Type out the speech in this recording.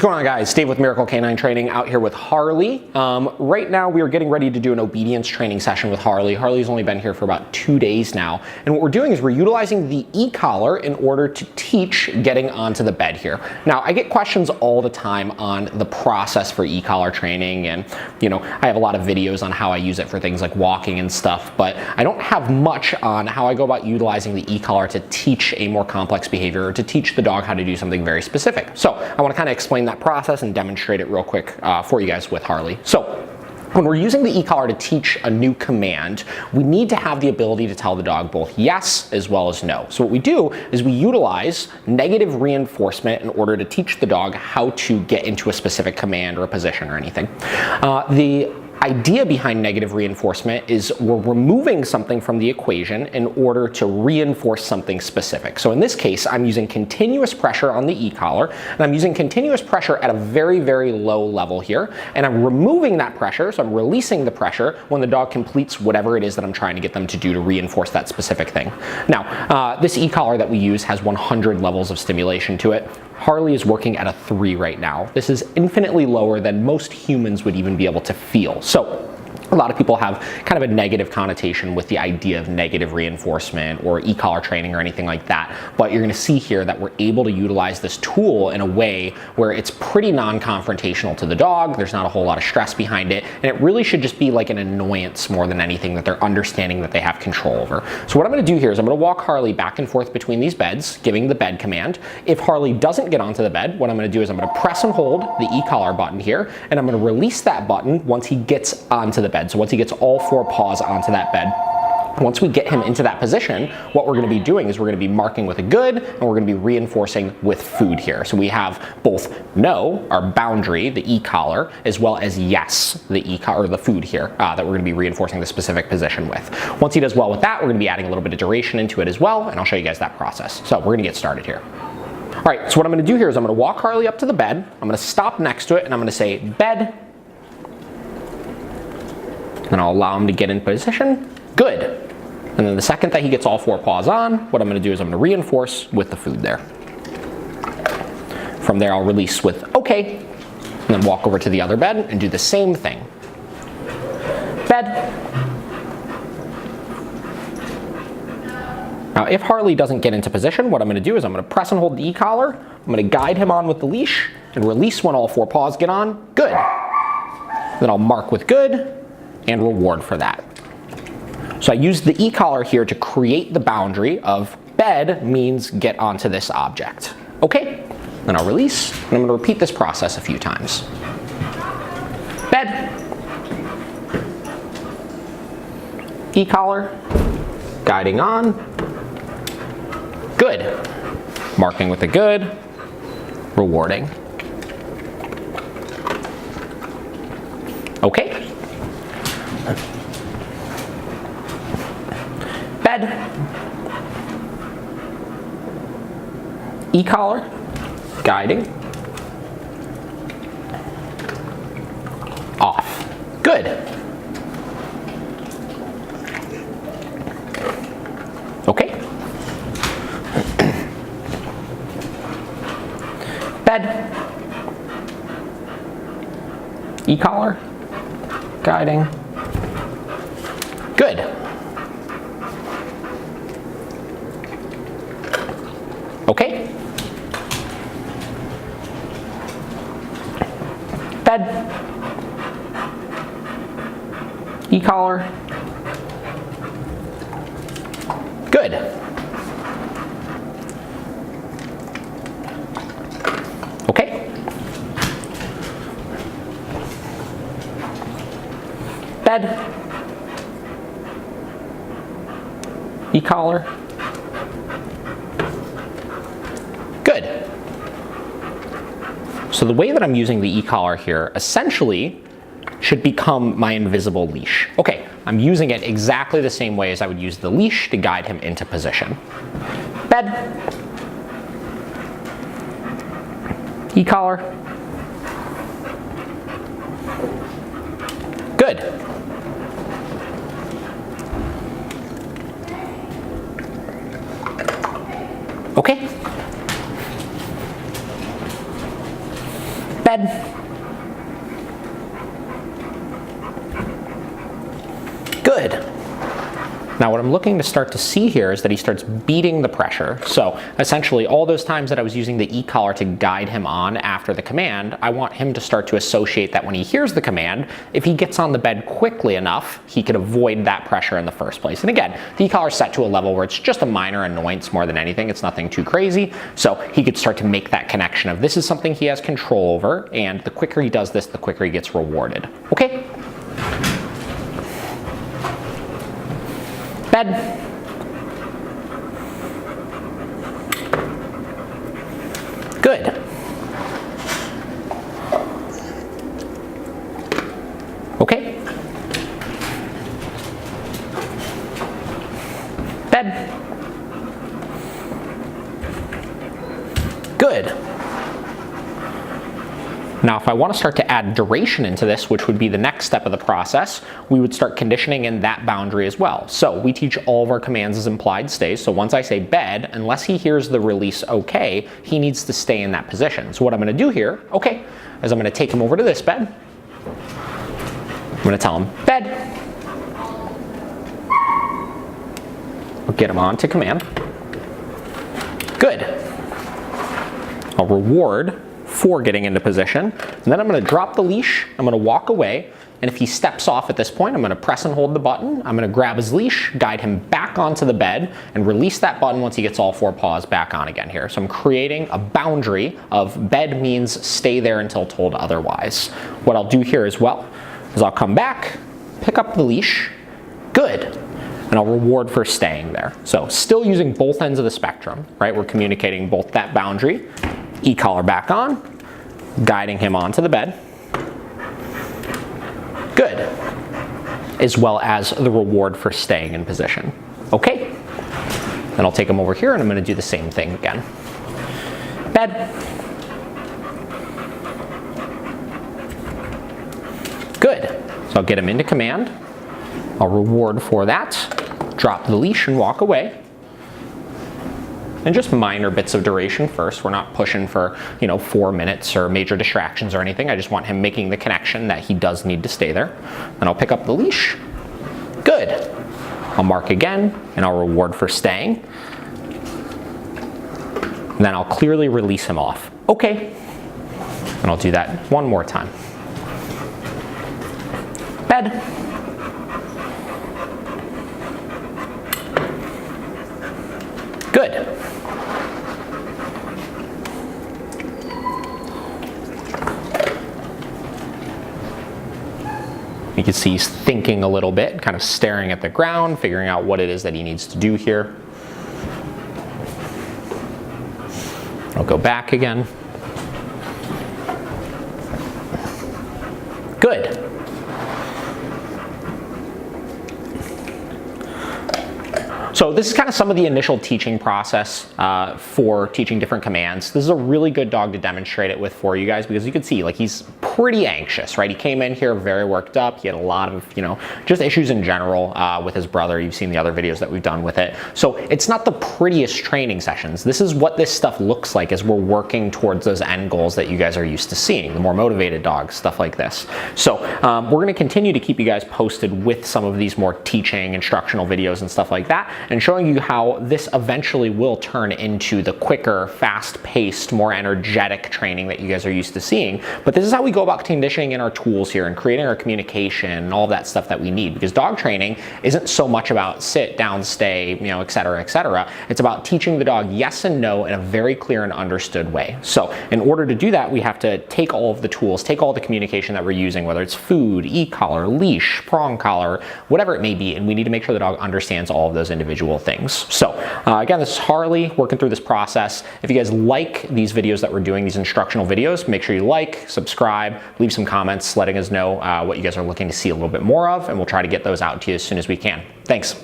going on, guys? Dave with Miracle Canine Training out here with Harley. Right now we are getting ready to do an obedience training session with Harley. Harley's only been here for about 2 days now. And what we're doing is we're utilizing the e-collar in order to teach getting onto the bed here. Now, I get questions all the time on the process for e-collar training. And, you know, I have a lot of videos on how I use it for things like walking and stuff, but I don't have much on how I go about utilizing the e-collar to teach a more complex behavior or to teach the dog how to do something very specific. So I want to kind of explain that process and demonstrate it real quick for you guys with Harley. So when we're using the e-collar to teach a new command, we need to have the ability to tell the dog both yes as well as no. So what we do is we utilize negative reinforcement in order to teach the dog how to get into a specific command or a position or anything. The idea behind negative reinforcement is we're removing something from the equation in order to reinforce something specific. So in this case, I'm using continuous pressure on the e-collar, and I'm using continuous pressure at a very, very low level here, and I'm removing that pressure, so I'm releasing the pressure when the dog completes whatever it is that I'm trying to get them to do to reinforce that specific thing. Now, this e-collar that we use has 100 levels of stimulation to it. Harley is working at a 3 right now. This is infinitely lower than most humans would even be able to feel. So a lot of people have kind of a negative connotation with the idea of negative reinforcement or e-collar training or anything like that. But you're going to see here that we're able to utilize this tool in a way where it's pretty non-confrontational to the dog. There's not a whole lot of stress behind it. And it really should just be like an annoyance more than anything that they're understanding that they have control over. So what I'm going to do here is I'm going to walk Harley back and forth between these beds, giving the bed command. If Harley doesn't get onto the bed, what I'm going to do is I'm going to press and hold the e-collar button here, and I'm going to release that button once he gets onto the bed. So once he gets all 4 paws onto that bed, once we get him into that position, what we're going to be doing is we're going to be marking with a good, and we're going to be reinforcing with food here. So we have both no, our boundary, the e-collar, as well as yes, the e-collar, or the food here, that we're going to be reinforcing the specific position with. Once he does well with that, we're going to be adding a little bit of duration into it as well, and I'll show you guys that process. So we're going to get started here. All right, so what I'm going to do here is I'm going to walk Harley up to the bed, I'm going to stop next to it, and I'm going to say bed, and I'll allow him to get in position. Good. And then the second that he gets all 4 paws on, what I'm going to do is I'm going to reinforce with the food there. From there, I'll release with okay, and then walk over to the other bed and do the same thing. Bed. Now, if Harley doesn't get into position, what I'm going to do is I'm going to press and hold the e-collar. I'm going to guide him on with the leash and release when all 4 paws get on. Good. Then I'll mark with good and reward for that. So I use the e-collar here to create the boundary of bed means get onto this object. Okay, then I'll release, and I'm going to repeat this process a few times. Bed, e-collar, guiding on, good, marking with a good, rewarding. Okay. Bed, e-collar, guiding, off. Good. Okay. Bed, e-collar, guiding, good. Okay. Bed, e-collar, good. Okay. Bed, e-collar, good. So the way that I'm using the e-collar here essentially should become my invisible leash. Okay, I'm using it exactly the same way as I would use the leash to guide him into position. Bed, e-collar, good. Okay. bed. Good. Now what I'm looking to start to see here is that he starts beating the pressure. So essentially all those times that I was using the e-collar to guide him on after the command, I want him to start to associate that when he hears the command, if he gets on the bed quickly enough, he could avoid that pressure in the first place. And again, the e-collar is set to a level where it's just a minor annoyance more than anything. It's nothing too crazy. So he could start to make that connection of this is something he has control over, and the quicker he does this, the quicker he gets rewarded. Okay? Bed. Good. Okay. Bed. Good. Now, if I want to start to add duration into this, which would be the next step of the process, we would start conditioning in that boundary as well. So we teach all of our commands as implied stays. So once I say bed, unless he hears the release okay, he needs to stay in that position. So what I'm going to do here, okay, is I'm going to take him over to this bed. I'm going to tell him bed. I'll get him on to command. Good. I'll reward for getting into position, and then I'm going to drop the leash, I'm going to walk away, and if he steps off at this point, I'm going to press and hold the button, I'm going to grab his leash, guide him back onto the bed, and release that button once he gets all 4 paws back on again here. So I'm creating a boundary of bed means stay there until told otherwise. What I'll do here as well is I'll come back, pick up the leash, good, and I'll reward for staying there. So still using both ends of the spectrum, right? We're communicating both that boundary, e-collar back on, guiding him onto the bed. Good. As well as the reward for staying in position. Okay. Then I'll take him over here and I'm going to do the same thing again. Bed. Good. So I'll get him into command. I'll reward for that. Drop the leash and walk away. And just minor bits of duration first. We're not pushing for, 4 minutes or major distractions or anything. I just want him making the connection that he does need to stay there. Then I'll pick up the leash. Good. I'll mark again and I'll reward for staying. And then I'll clearly release him off. Okay. And I'll do that one more time. Bed. Good. You can see he's thinking a little bit, kind of staring at the ground, figuring out what it is that he needs to do here. I'll go back again. Good. So this is kind of some of the initial teaching process for teaching different commands. This is a really good dog to demonstrate it with for you guys because you can see like he's pretty anxious, right? He came in here very worked up. He had a lot of, just issues in general with his brother. You've seen the other videos that we've done with it. So it's not the prettiest training sessions. This is what this stuff looks like as we're working towards those end goals that you guys are used to seeing, the more motivated dogs, stuff like this. So we're going to continue to keep you guys posted with some of these more teaching, instructional videos and stuff like that, and showing you how this eventually will turn into the quicker, fast-paced, more energetic training that you guys are used to seeing. But this is how we go about conditioning in our tools here and creating our communication and all that stuff that we need, because dog training isn't so much about sit, down, stay, et cetera, et cetera. It's about teaching the dog yes and no in a very clear and understood way. So in order to do that, we have to take all of the tools, take all the communication that we're using, whether it's food, e-collar, leash, prong collar, whatever it may be, and we need to make sure the dog understands all of those individual things. So again, this is Harley working through this process. If you guys like these videos that we're doing, these instructional videos, make sure you like, subscribe, leave some comments letting us know what you guys are looking to see a little bit more of, and we'll try to get those out to you as soon as we can. Thanks.